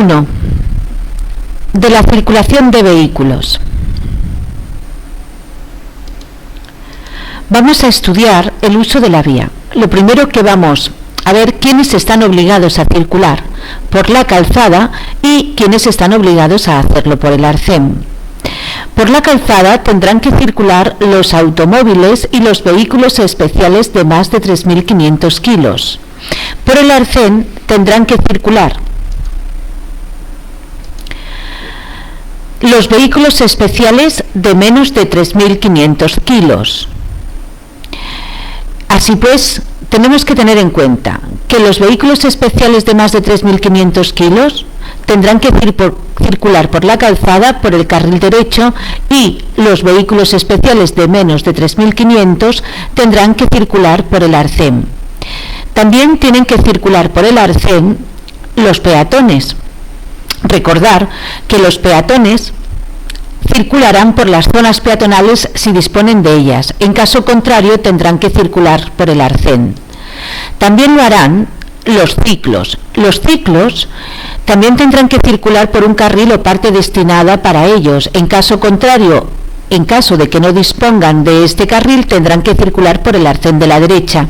1. De la circulación de vehículos. Vamos a estudiar el uso de la vía. Lo primero que vamos a ver quiénes están obligados a circular por la calzada y quiénes están obligados a hacerlo por el arcén. Por la calzada tendrán que circular los automóviles y los vehículos especiales de más de 3.500 kilos. Por el arcén tendrán que circular los vehículos especiales de menos de 3.500 kilos. Así pues, tenemos que tener en cuenta que los vehículos especiales de más de 3.500 kilos tendrán que circular por la calzada por el carril derecho y los vehículos especiales de menos de 3.500 tendrán que circular por el arcén. También tienen que circular por el arcén los peatones. Recordar que los peatones circularán por las zonas peatonales si disponen de ellas. En caso contrario, tendrán que circular por el arcén. También lo harán los ciclos. Los ciclos también tendrán que circular por un carril o parte destinada para ellos. En caso contrario, en caso de que no dispongan de este carril, tendrán que circular por el arcén de la derecha.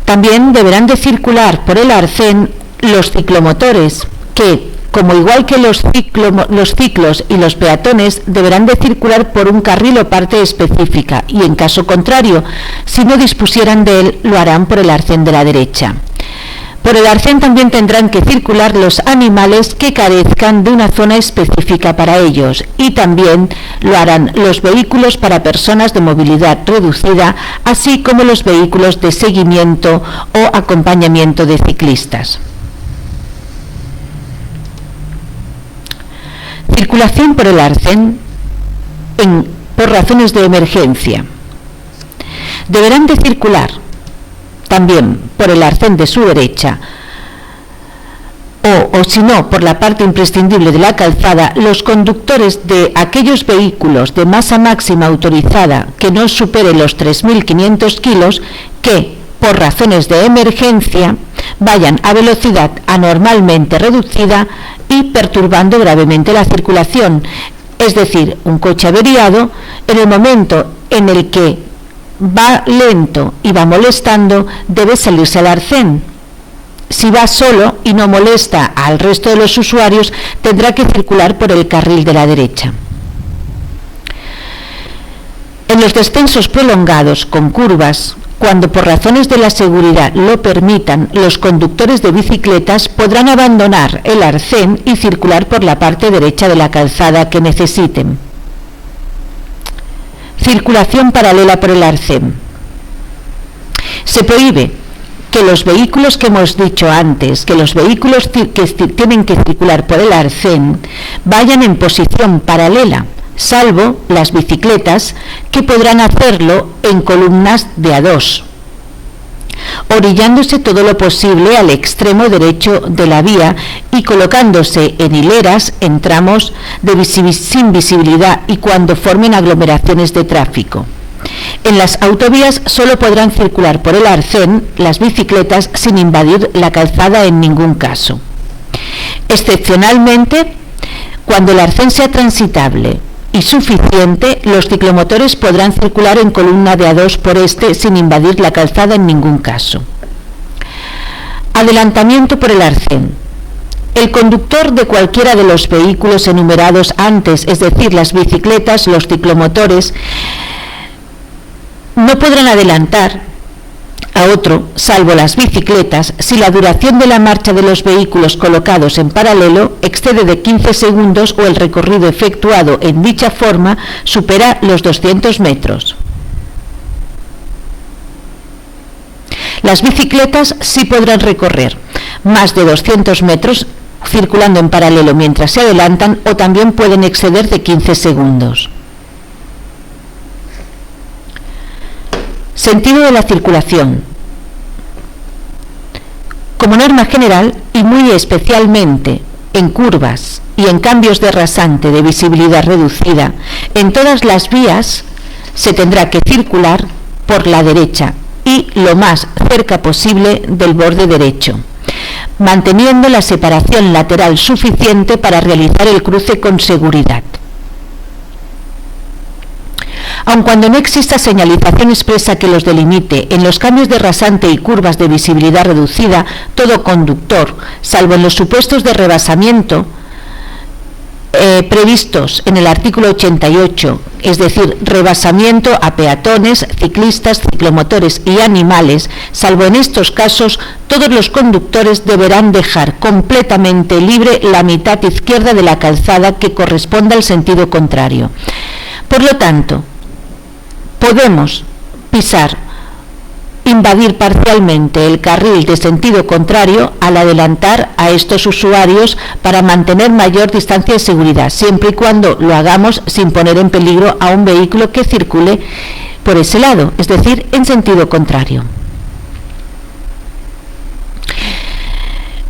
También deberán de circular por el arcén los ciclomotores, que, como igual que los ciclos y los peatones, deberán de circular por un carril o parte específica, y en caso contrario, si no dispusieran de él, lo harán por el arcén de la derecha. Por el arcén también tendrán que circular los animales que carezcan de una zona específica para ellos, y también lo harán los vehículos para personas de movilidad reducida, así como los vehículos de seguimiento o acompañamiento de ciclistas. Circulación por el arcén por razones de emergencia. Deberán de circular también por el arcén de su derecha o si no, por la parte imprescindible de la calzada, los conductores de aquellos vehículos de masa máxima autorizada que no supere los 3.500 kilos que, por razones de emergencia, vayan a velocidad anormalmente reducida y perturbando gravemente la circulación. Es decir, un coche averiado, en el momento en el que va lento y va molestando, debe salirse al arcén. Si va solo y no molesta al resto de los usuarios, tendrá que circular por el carril de la derecha. En los descensos prolongados con curvas, cuando por razones de la seguridad lo permitan, los conductores de bicicletas podrán abandonar el arcén y circular por la parte derecha de la calzada que necesiten. Circulación paralela por el arcén. Se prohíbe que los vehículos que hemos dicho antes, que los vehículos que tienen que circular por el arcén, vayan en posición paralela, salvo las bicicletas, que podrán hacerlo en columnas de a dos, orillándose todo lo posible al extremo derecho de la vía y colocándose en hileras en tramos sin visibilidad y cuando formen aglomeraciones de tráfico. En las autovías solo podrán circular por el arcén las bicicletas sin invadir la calzada en ningún caso. Excepcionalmente, cuando el arcén sea transitable y suficiente, los ciclomotores podrán circular en columna de a dos por este sin invadir la calzada en ningún caso. Adelantamiento por el arcén. El conductor de cualquiera de los vehículos enumerados antes, es decir, las bicicletas, los ciclomotores, no podrán adelantar a otro, salvo las bicicletas, si la duración de la marcha de los vehículos colocados en paralelo excede de 15 segundos o el recorrido efectuado en dicha forma supera los 200 metros. Las bicicletas sí podrán recorrer más de 200 metros circulando en paralelo mientras se adelantan, o también pueden exceder de 15 segundos. Sentido de la circulación. Como norma general, y muy especialmente en curvas y en cambios de rasante de visibilidad reducida, en todas las vías se tendrá que circular por la derecha y lo más cerca posible del borde derecho. manteniendo la separación lateral suficiente para realizar el cruce con seguridad. Aun cuando no exista señalización expresa que los delimite, en los cambios de rasante y curvas de visibilidad reducida, todo conductor, salvo en los supuestos de rebasamiento previstos en el artículo 88, es decir, rebasamiento a peatones, ciclistas, ciclomotores y animales, salvo en estos casos, todos los conductores deberán dejar completamente libre la mitad izquierda de la calzada que corresponda al sentido contrario. Por lo tanto, podemos invadir parcialmente el carril de sentido contrario al adelantar a estos usuarios para mantener mayor distancia de seguridad, siempre y cuando lo hagamos sin poner en peligro a un vehículo que circule por ese lado, es decir, en sentido contrario.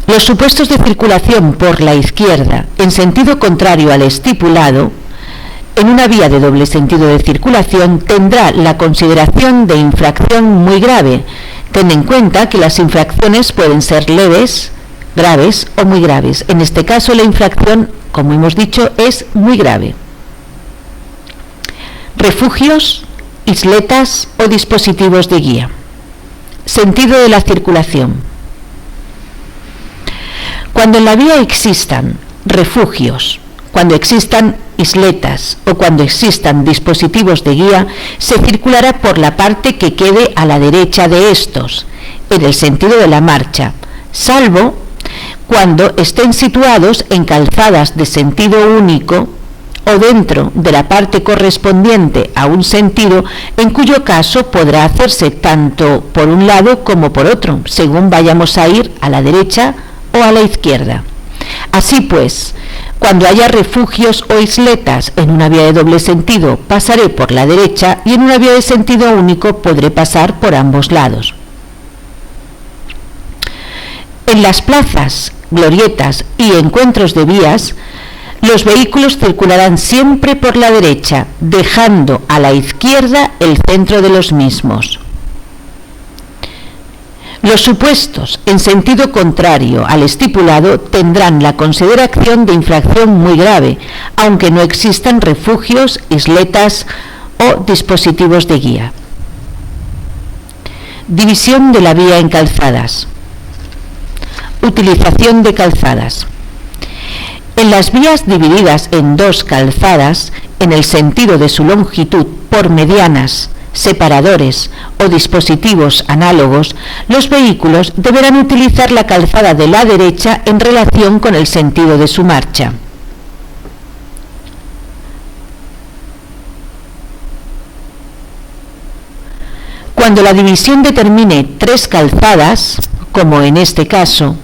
Los supuestos de circulación por la izquierda en sentido contrario al estipulado en una vía de doble sentido de circulación tendrá la consideración de infracción muy grave. Ten en cuenta que las infracciones pueden ser leves, graves o muy graves. En este caso la infracción, como hemos dicho, es muy grave. Refugios, isletas o dispositivos de guía. Sentido de la circulación. Cuando en la vía existan refugios, cuando existan isletas o cuando existan dispositivos de guía, se circulará por la parte que quede a la derecha de estos, en el sentido de la marcha, salvo cuando estén situados en calzadas de sentido único o dentro de la parte correspondiente a un sentido, en cuyo caso podrá hacerse tanto por un lado como por otro, según vayamos a ir a la derecha o a la izquierda. Así pues, cuando haya refugios o isletas en una vía de doble sentido, pasaré por la derecha y en una vía de sentido único podré pasar por ambos lados. En las plazas, glorietas y encuentros de vías, los vehículos circularán siempre por la derecha, dejando a la izquierda el centro de los mismos. Los supuestos en sentido contrario al estipulado tendrán la consideración de infracción muy grave, aunque no existan refugios, isletas o dispositivos de guía. División de la vía en calzadas. Utilización de calzadas. En las vías divididas en dos calzadas, en el sentido de su longitud por medianas, separadores o dispositivos análogos, los vehículos deberán utilizar la calzada de la derecha en relación con el sentido de su marcha. Cuando la división determine 3 calzadas, como en este caso,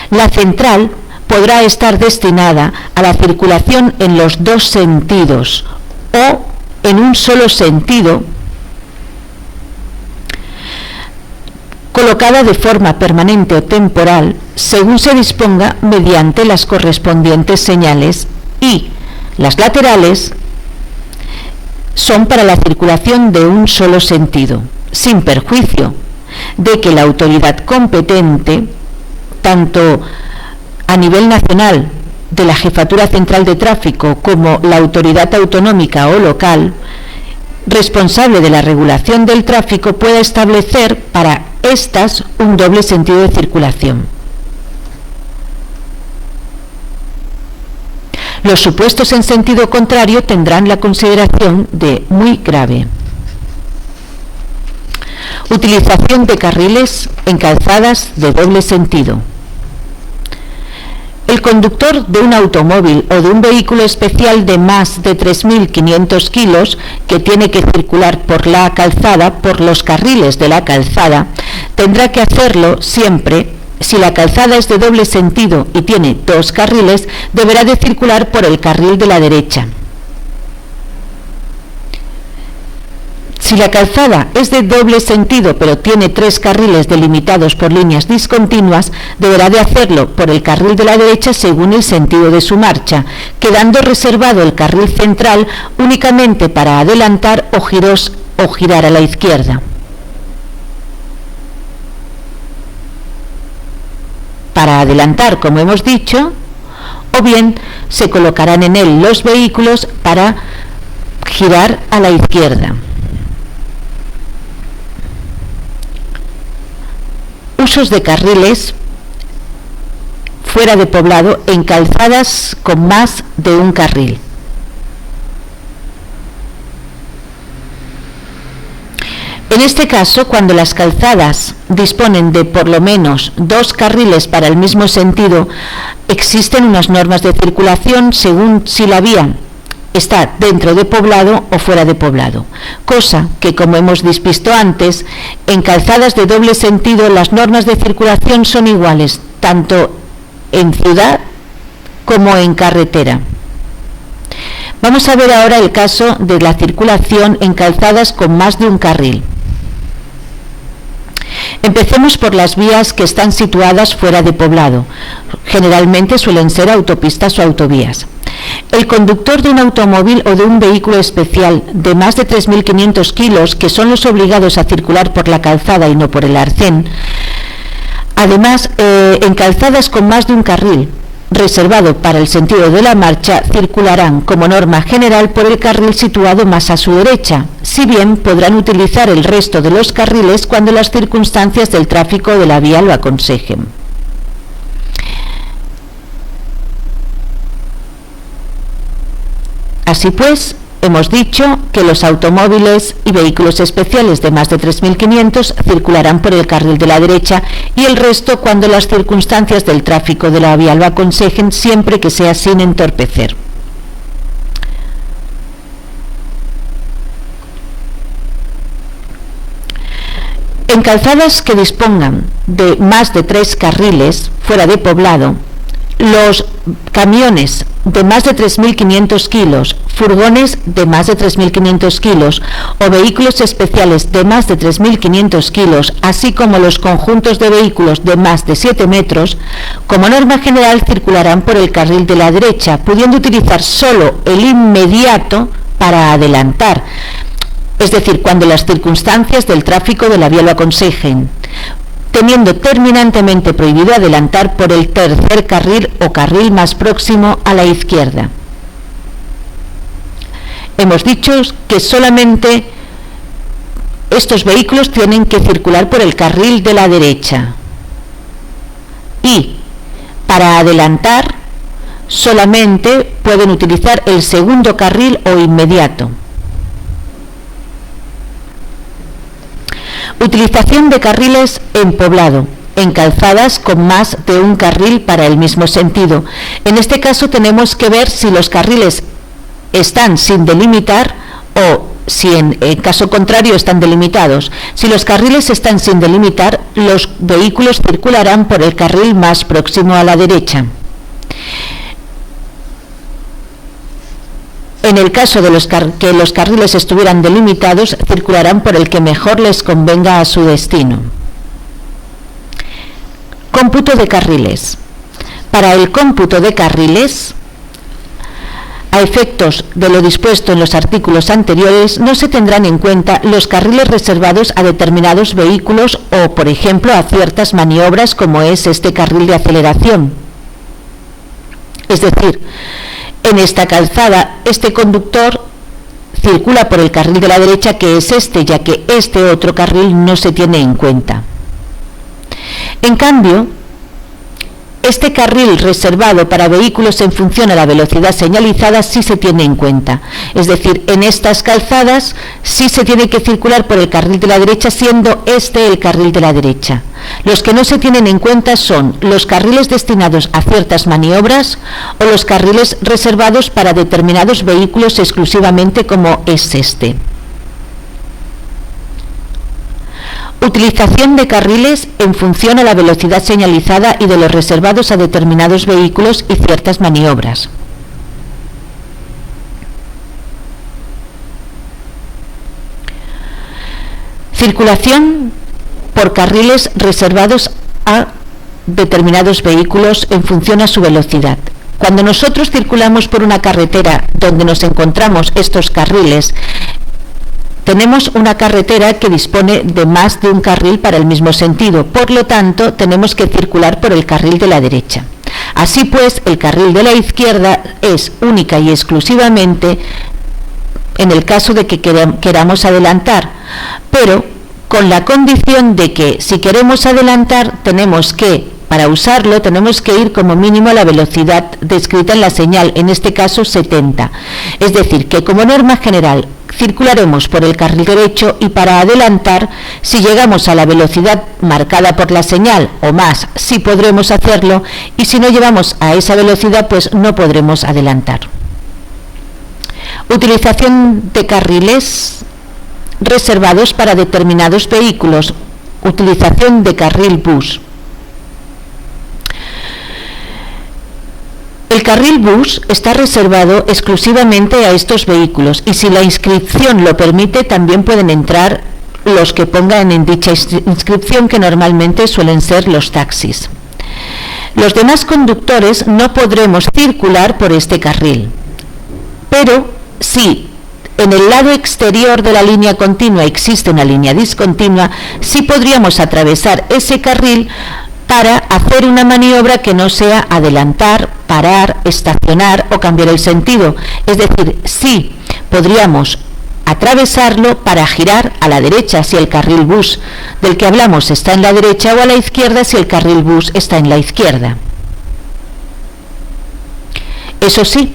la central podrá estar destinada a la circulación en los dos sentidos o en un solo sentido, colocada de forma permanente o temporal, según se disponga mediante las correspondientes señales, y las laterales son para la circulación de un solo sentido, sin perjuicio de que la autoridad competente, tanto a nivel nacional de la Jefatura Central de Tráfico como la autoridad autonómica o local, responsable de la regulación del tráfico, pueda establecer para estas un doble sentido de circulación. Los supuestos en sentido contrario tendrán la consideración de muy grave. Utilización de carriles en calzadas de doble sentido. El conductor de un automóvil o de un vehículo especial de más de 3.500 kilos que tiene que circular por la calzada, por los carriles de la calzada, tendrá que hacerlo siempre. Si la calzada es de doble sentido y tiene 2 carriles, deberá de circular por el carril de la derecha. Si la calzada es de doble sentido pero tiene 3 carriles delimitados por líneas discontinuas, deberá de hacerlo por el carril de la derecha según el sentido de su marcha, quedando reservado el carril central únicamente para adelantar o girar a la izquierda. para adelantar, como hemos dicho, o bien se colocarán en él los vehículos para girar a la izquierda. Usos de carriles fuera de poblado en calzadas con más de un carril. En este caso, cuando las calzadas disponen de por lo menos 2 carriles para el mismo sentido, existen unas normas de circulación según si la vía está dentro de poblado o fuera de poblado, cosa que, como hemos visto antes, en calzadas de doble sentido las normas de circulación son iguales, tanto en ciudad como en carretera. Vamos a ver ahora el caso de la circulación en calzadas con más de un carril. Empecemos por las vías que están situadas fuera de poblado. Generalmente suelen ser autopistas o autovías. El conductor de un automóvil o de un vehículo especial de más de 3.500 kilos, que son los obligados a circular por la calzada y no por el arcén, además, en calzadas con más de un carril reservado para el sentido de la marcha, circularán como norma general por el carril situado más a su derecha, si bien podrán utilizar el resto de los carriles cuando las circunstancias del tráfico de la vía lo aconsejen. Así pues, hemos dicho que los automóviles y vehículos especiales de más de 3.500 circularán por el carril de la derecha y el resto cuando las circunstancias del tráfico de la vía lo aconsejen, siempre que sea sin entorpecer. En calzadas que dispongan de más de 3 carriles fuera de poblado, los camiones de más de 3.500 kilos, furgones de más de 3.500 kilos o vehículos especiales de más de 3.500 kilos, así como los conjuntos de vehículos de más de 7 metros, como norma general circularán por el carril de la derecha, pudiendo utilizar solo el inmediato para adelantar, es decir, cuando las circunstancias del tráfico de la vía lo aconsejen, teniendo terminantemente prohibido adelantar por el tercer carril o carril más próximo a la izquierda. Hemos dicho que solamente estos vehículos tienen que circular por el carril de la derecha y para adelantar solamente pueden utilizar el segundo carril o inmediato. Utilización de carriles en poblado, en calzadas con más de un carril para el mismo sentido. En este caso tenemos que ver si los carriles están sin delimitar o si en caso contrario están delimitados. Si los carriles están sin delimitar, los vehículos circularán por el carril más próximo a la derecha. En el caso de que los carriles estuvieran delimitados, circularán por el que mejor les convenga a su destino. Cómputo de carriles. Para el cómputo de carriles, a efectos de lo dispuesto en los artículos anteriores, no se tendrán en cuenta los carriles reservados a determinados vehículos o, por ejemplo, a ciertas maniobras como es este carril de aceleración. Es decir, en esta calzada, este conductor circula por el carril de la derecha, que es este, ya que este otro carril no se tiene en cuenta. En cambio, este carril reservado para vehículos en función a la velocidad señalizada sí se tiene en cuenta. Es decir, en estas calzadas sí se tiene que circular por el carril de la derecha, siendo este el carril de la derecha. Los que no se tienen en cuenta son los carriles destinados a ciertas maniobras o los carriles reservados para determinados vehículos exclusivamente, como es este. Utilización de carriles en función a la velocidad señalizada y de los reservados a determinados vehículos y ciertas maniobras. Circulación por carriles reservados a determinados vehículos en función a su velocidad. Cuando nosotros circulamos por una carretera donde nos encontramos estos carriles, tenemos una carretera que dispone de más de un carril para el mismo sentido, por lo tanto tenemos que circular por el carril de la derecha. Así pues, el carril de la izquierda es única y exclusivamente en el caso de que queramos adelantar, pero con la condición de que si queremos adelantar para usarlo tenemos que ir como mínimo a la velocidad descrita en la señal, en este caso 70. Es decir, que como norma general circularemos por el carril derecho y para adelantar, si llegamos a la velocidad marcada por la señal o más, sí podremos hacerlo, y si no llegamos a esa velocidad, pues no podremos adelantar. Utilización de carriles reservados para determinados vehículos. Utilización de carril bus. El carril bus está reservado exclusivamente a estos vehículos y si la inscripción lo permite también pueden entrar los que pongan en dicha inscripción, que normalmente suelen ser los taxis. Los demás conductores no podremos circular por este carril, pero si en el lado exterior de la línea continua existe una línea discontinua, sí podríamos atravesar ese carril para hacer una maniobra que no sea adelantar, parar, estacionar o cambiar el sentido. Es decir, sí podríamos atravesarlo para girar a la derecha si el carril bus del que hablamos está en la derecha, o a la izquierda si el carril bus está en la izquierda. Eso sí,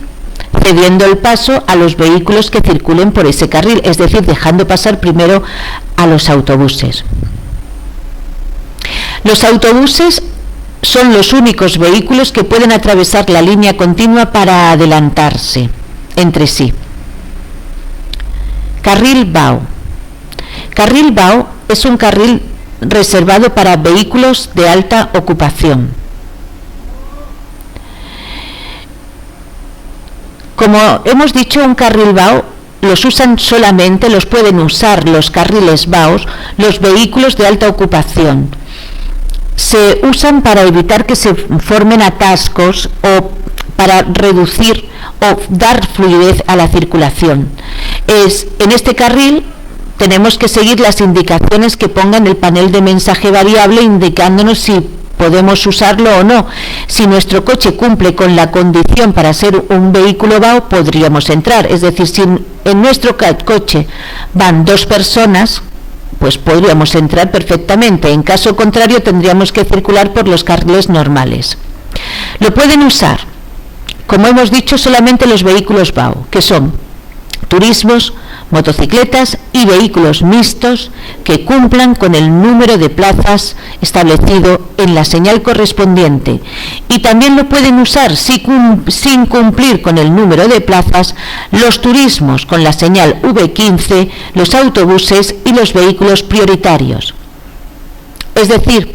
cediendo el paso a los vehículos que circulen por ese carril, es decir, dejando pasar primero a los autobuses. Los autobuses son los únicos vehículos que pueden atravesar la línea continua para adelantarse entre sí. Carril BAO. Carril BAO es un carril reservado para vehículos de alta ocupación. Como hemos dicho, un carril BAO los pueden usar los carriles BAOs los vehículos de alta ocupación. Se usan para evitar que se formen atascos o para reducir o dar fluidez a la circulación. En este carril tenemos que seguir las indicaciones que ponga en el panel de mensaje variable, indicándonos si podemos usarlo o no. Si nuestro coche cumple con la condición para ser un vehículo BAO, podríamos entrar. Es decir, si en nuestro coche van 2 personas, pues podríamos entrar perfectamente. En caso contrario, tendríamos que circular por los carriles normales. Lo pueden usar, como hemos dicho, solamente los vehículos BAO, que son turismos, motocicletas y vehículos mixtos que cumplan con el número de plazas establecido en la señal correspondiente, y también lo pueden usar sin cumplir con el número de plazas los turismos con la señal V15, los autobuses y los vehículos prioritarios. Es decir,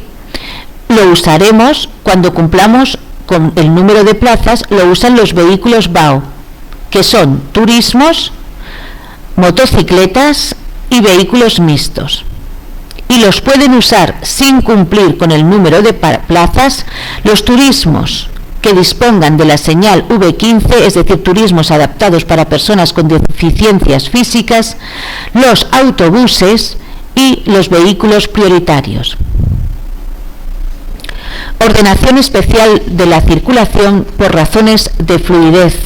lo usaremos cuando cumplamos con el número de plazas, lo usan los vehículos BAO, que son turismos, motocicletas y vehículos mixtos, y los pueden usar sin cumplir con el número de plazas los turismos que dispongan de la señal V15, es decir, turismos adaptados para personas con deficiencias físicas, los autobuses y los vehículos prioritarios. Ordenación especial de la circulación por razones de fluidez.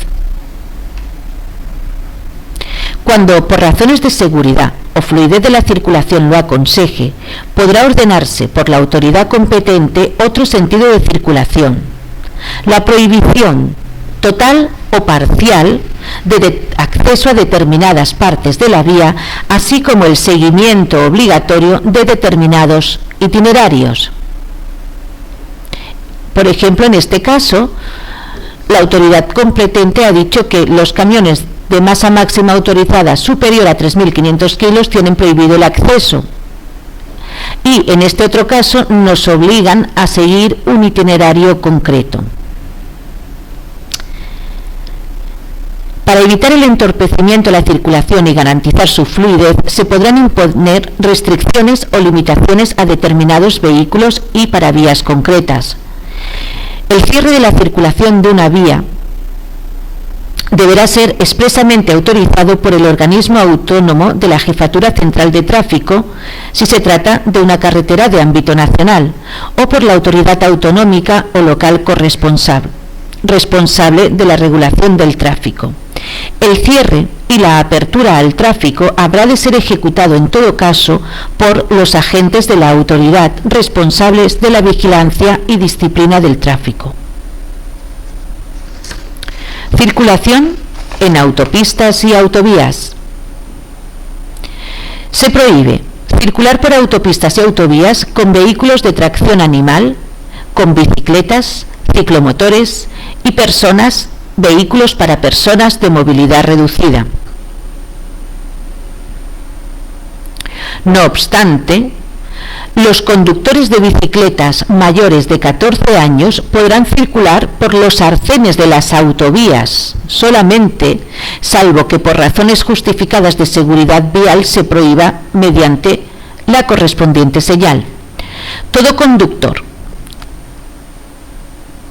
Cuando por razones de seguridad o fluidez de la circulación lo aconseje, podrá ordenarse por la autoridad competente otro sentido de circulación. La prohibición total o parcial de acceso a determinadas partes de la vía, así como el seguimiento obligatorio de determinados itinerarios. Por ejemplo, en este caso, la autoridad competente ha dicho que los camiones de masa máxima autorizada superior a 3.500 kilos tienen prohibido el acceso, y en este otro caso nos obligan a seguir un itinerario concreto. Para evitar el entorpecimiento de la circulación y garantizar su fluidez, se podrán imponer restricciones o limitaciones a determinados vehículos y para vías concretas. El cierre de la circulación de una vía deberá ser expresamente autorizado por el organismo autónomo de la Jefatura Central de Tráfico, si se trata de una carretera de ámbito nacional, o por la autoridad autonómica o local responsable de la regulación del tráfico. El cierre y la apertura al tráfico habrá de ser ejecutado en todo caso por los agentes de la autoridad responsables de la vigilancia y disciplina del tráfico. Circulación en autopistas y autovías. Se prohíbe circular por autopistas y autovías con vehículos de tracción animal, con bicicletas, ciclomotores y vehículos para personas de movilidad reducida. No obstante, los conductores de bicicletas mayores de 14 años podrán circular por los arcenes de las autovías solamente, salvo que por razones justificadas de seguridad vial se prohíba mediante la correspondiente señal. Todo conductor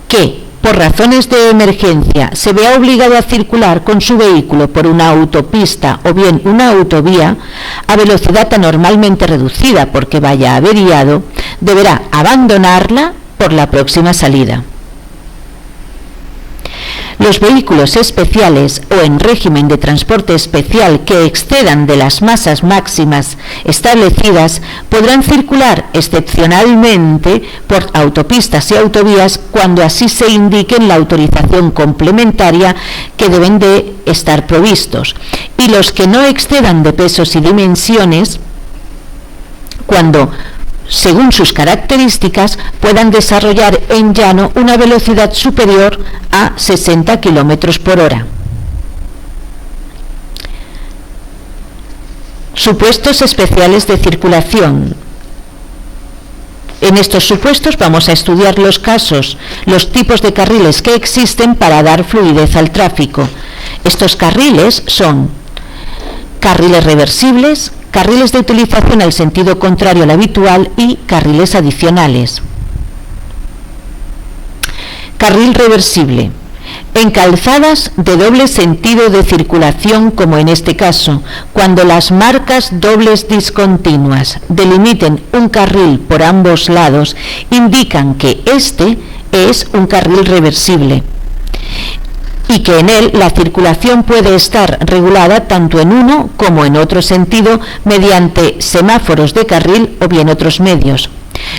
que por razones de emergencia se vea obligado a circular con su vehículo por una autopista o bien una autovía a velocidad anormalmente reducida porque vaya averiado, deberá abandonarla por la próxima salida. Los vehículos especiales o en régimen de transporte especial que excedan de las masas máximas establecidas podrán circular excepcionalmente por autopistas y autovías cuando así se indique en la autorización complementaria que deben de estar provistos, y los que no excedan de pesos y dimensiones cuando, según sus características, puedan desarrollar en llano una velocidad superior a 60 km por hora. Supuestos especiales de circulación. En estos supuestos vamos a estudiar los tipos de carriles que existen para dar fluidez al tráfico. Estos carriles son carriles reversibles, carriles de utilización al sentido contrario al habitual y carriles adicionales. Carril reversible. En calzadas de doble sentido de circulación, como en este caso, cuando las marcas dobles discontinuas delimiten un carril por ambos lados, indican que este es un carril reversible y que en él la circulación puede estar regulada tanto en uno como en otro sentido mediante semáforos de carril o bien otros medios.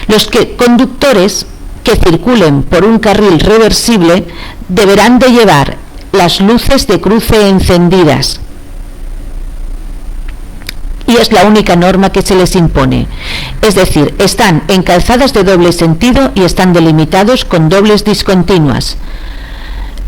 Los conductores que circulen por un carril reversible deberán de llevar las luces de cruce encendidas, y es la única norma que se les impone. Es decir, están en calzadas de doble sentido y están delimitados con dobles discontinuas.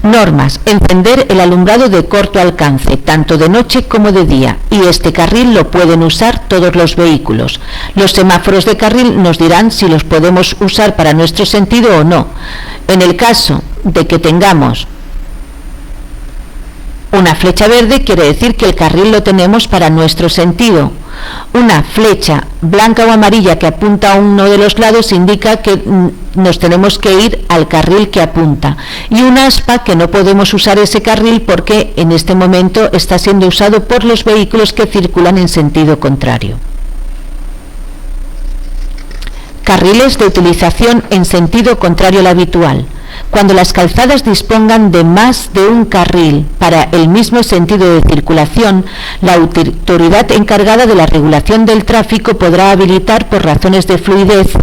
Normas: encender el alumbrado de corto alcance, tanto de noche como de día, y este carril lo pueden usar todos los vehículos. Los semáforos de carril nos dirán si los podemos usar para nuestro sentido o no. En el caso de que tengamos una flecha verde, quiere decir que el carril lo tenemos para nuestro sentido. Una flecha blanca o amarilla que apunta a uno de los lados indica que nos tenemos que ir al carril que apunta, y un aspa que no podemos usar ese carril porque en este momento está siendo usado por los vehículos que circulan en sentido contrario. Carriles de utilización en sentido contrario al habitual. Cuando las calzadas dispongan de más de un carril para el mismo sentido de circulación, la autoridad encargada de la regulación del tráfico podrá habilitar, por razones de fluidez,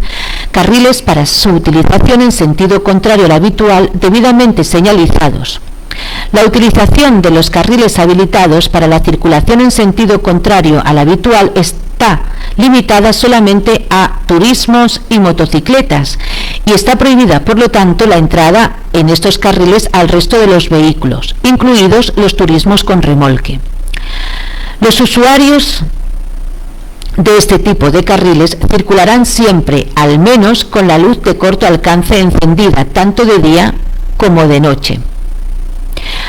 carriles para su utilización en sentido contrario al habitual debidamente señalizados. La utilización de los carriles habilitados para la circulación en sentido contrario al habitual está limitada solamente a turismos y motocicletas, y está prohibida, por lo tanto, la entrada en estos carriles al resto de los vehículos, incluidos los turismos con remolque. Los usuarios de este tipo de carriles circularán siempre, al menos, con la luz de corto alcance encendida, tanto de día como de noche,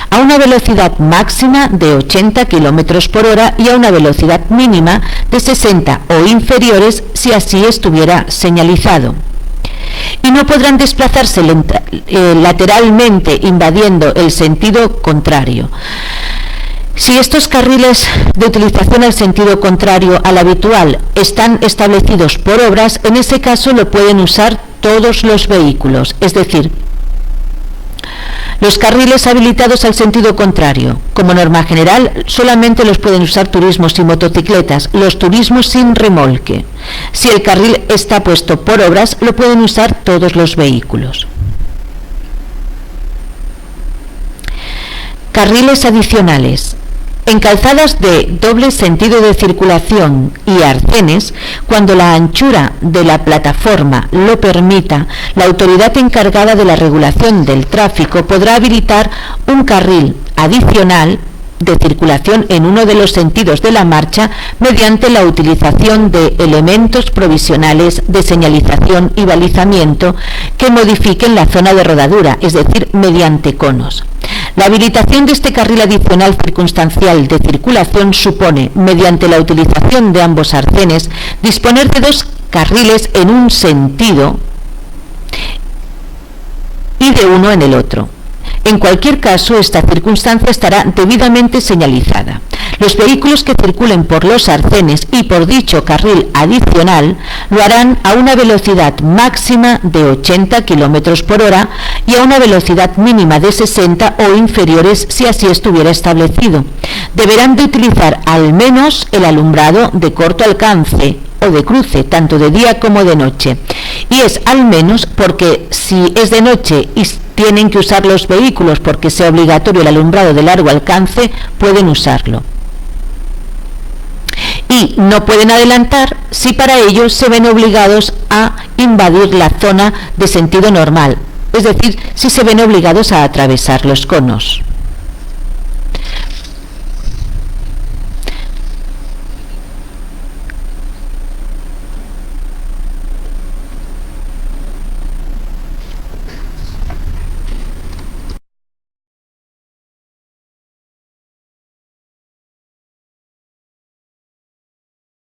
a una velocidad máxima de 80 km por hora y a una velocidad mínima de 60 o inferiores si así estuviera señalizado. y no podrán desplazarse lateralmente invadiendo el sentido contrario. Si estos carriles de utilización al sentido contrario al habitual están establecidos por obras, en ese caso lo pueden usar todos los vehículos, es decir, los carriles habilitados al sentido contrario. Como norma general, solamente los pueden usar turismos y motocicletas, los turismos sin remolque. Si el carril está puesto por obras, lo pueden usar todos los vehículos. Carriles adicionales. En calzadas de doble sentido de circulación y arcenes, cuando la anchura de la plataforma lo permita, la autoridad encargada de la regulación del tráfico podrá habilitar un carril adicional de circulación en uno de los sentidos de la marcha mediante la utilización de elementos provisionales de señalización y balizamiento que modifiquen la zona de rodadura, es decir, mediante conos. La habilitación de este carril adicional circunstancial de circulación supone, mediante la utilización de ambos arcenes, disponer de dos carriles en un sentido y de uno en el otro. En cualquier caso, esta circunstancia estará debidamente señalizada. Los vehículos que circulen por los arcenes y por dicho carril adicional lo harán a una velocidad máxima de 80 km por hora y a una velocidad mínima de 60 o inferiores si así estuviera establecido. Deberán de utilizar al menos el alumbrado de corto alcance o de cruce, tanto de día como de noche. Y es al menos porque si es de noche y tienen que usar los vehículos porque sea obligatorio el alumbrado de largo alcance, pueden usarlo. Y no pueden adelantar si para ello se ven obligados a invadir la zona de sentido normal, es decir, si se ven obligados a atravesar los conos.